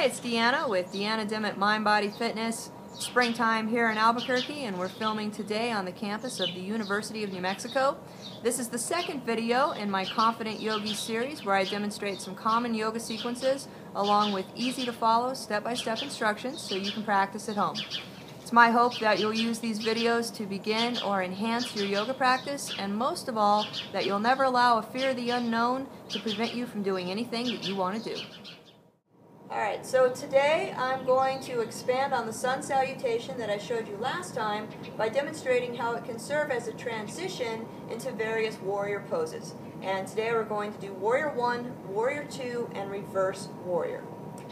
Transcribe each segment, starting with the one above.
it's DeAnna with DeAnna Dimmitt Mind Body Fitness. Springtime here in Albuquerque, and we're filming today on the campus of the University of New Mexico. This is the second video in my Confident Yogi series where I demonstrate some common yoga sequences along with easy to follow step-by-step instructions so you can practice at home. It's my hope that you'll use these videos to begin or enhance your yoga practice, and most of all, that you'll never allow a fear of the unknown to prevent you from doing anything that you want to do. Alright, so today I'm going to expand on the sun salutation that I showed you last time by demonstrating how it can serve as a transition into various warrior poses. And today we're going to do Warrior 1, Warrior 2, and Reverse Warrior.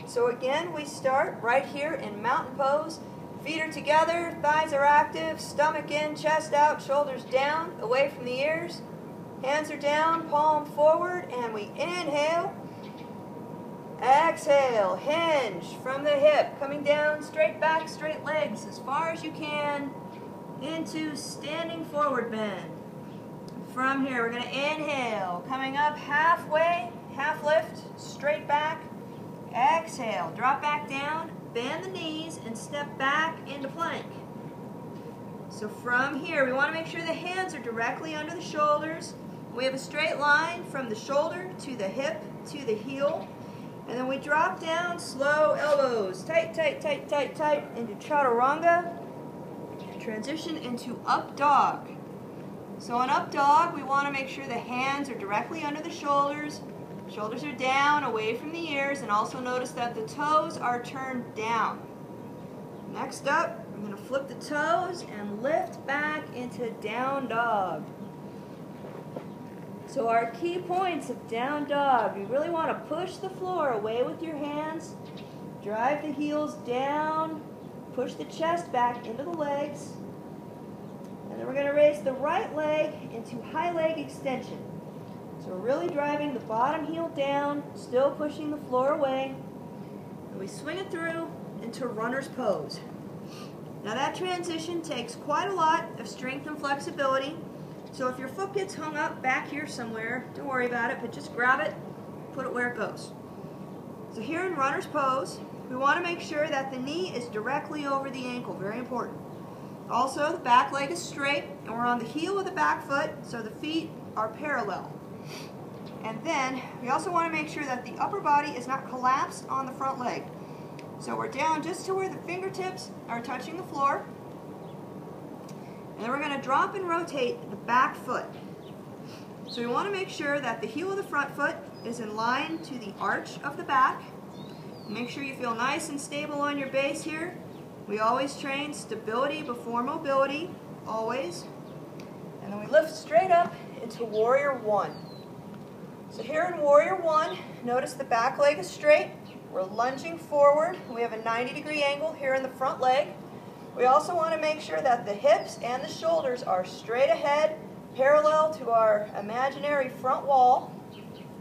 So again, we start right here in Mountain Pose. Feet are together, thighs are active, stomach in, chest out, shoulders down, away from the ears. Hands are down, palm forward, and we inhale. Exhale, hinge from the hip, coming down, straight back, straight legs as far as you can into standing forward bend. From here, we're going to inhale, coming up halfway, half lift, straight back. Exhale, drop back down, bend the knees, and step back into plank. So from here, we want to make sure the hands are directly under the shoulders. We have a straight line from the shoulder to the hip to the heel. And then we drop down, slow elbows, tight, tight, tight, tight, tight, into chaturanga, and transition into up dog. So in up dog, we want to make sure the hands are directly under the shoulders are down, away from the ears, and also notice that the toes are turned down. Next up, we're going to flip the toes and lift back into down dog. So our key points of down dog, you really want to push the floor away with your hands, drive the heels down, push the chest back into the legs, and then we're going to raise the right leg into high leg extension. So we're really driving the bottom heel down, still pushing the floor away, and we swing it through into runner's pose. Now that transition takes quite a lot of strength and flexibility. So if your foot gets hung up back here somewhere, don't worry about it, but just grab it, put it where it goes. So here in runner's pose, we want to make sure that the knee is directly over the ankle, very important. Also, the back leg is straight, and we're on the heel of the back foot, so the feet are parallel. And then, we also want to make sure that the upper body is not collapsed on the front leg. So we're down just to where the fingertips are touching the floor. And then we're going to drop and rotate the back foot. So we want to make sure that the heel of the front foot is in line to the arch of the back. Make sure you feel nice and stable on your base here. We always train stability before mobility, always. And then we lift straight up into Warrior 1. So here in Warrior 1, notice the back leg is straight. We're lunging forward. We have a 90-degree angle here in the front leg. We also want to make sure that the hips and the shoulders are straight ahead, parallel to our imaginary front wall.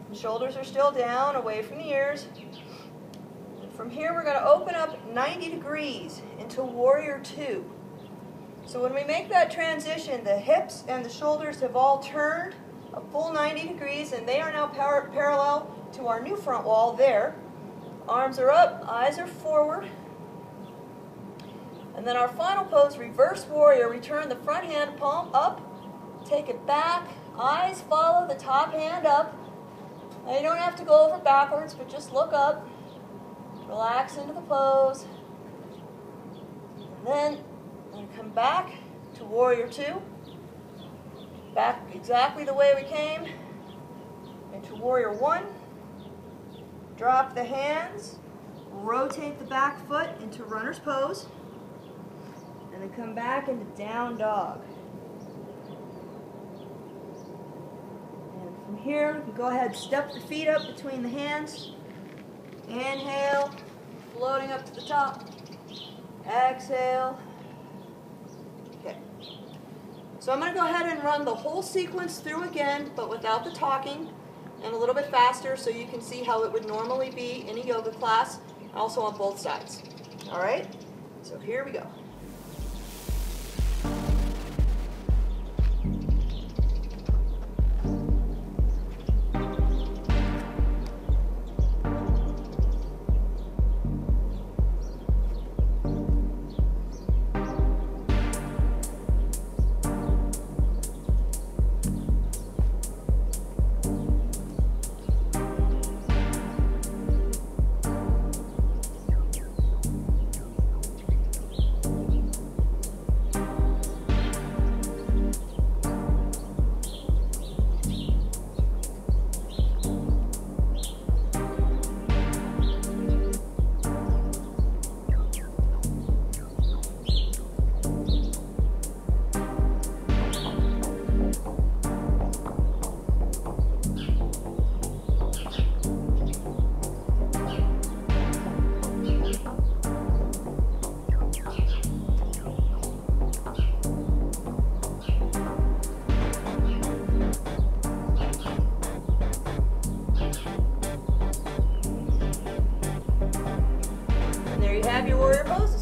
The shoulders are still down, away from the ears. And from here, we're going to open up 90 degrees into Warrior 2. So when we make that transition, the hips and the shoulders have all turned a full 90 degrees, and they are now parallel to our new front wall there. Arms are up, eyes are forward. And then our final pose, Reverse Warrior, we turn the front hand palm up, take it back, eyes follow the top hand up. Now you don't have to go over backwards, but just look up, relax into the pose. And then we're going to come back to Warrior 2, back exactly the way we came, into Warrior 1, drop the hands, rotate the back foot into runner's pose, and then come back into down dog. And from here, you go ahead and step the feet up between the hands. Inhale, floating up to the top. Exhale. Okay. So I'm going to go ahead and run the whole sequence through again, but without the talking, and a little bit faster so you can see how it would normally be in a yoga class, also on both sides. All right? So here we go. there you have your warrior poses.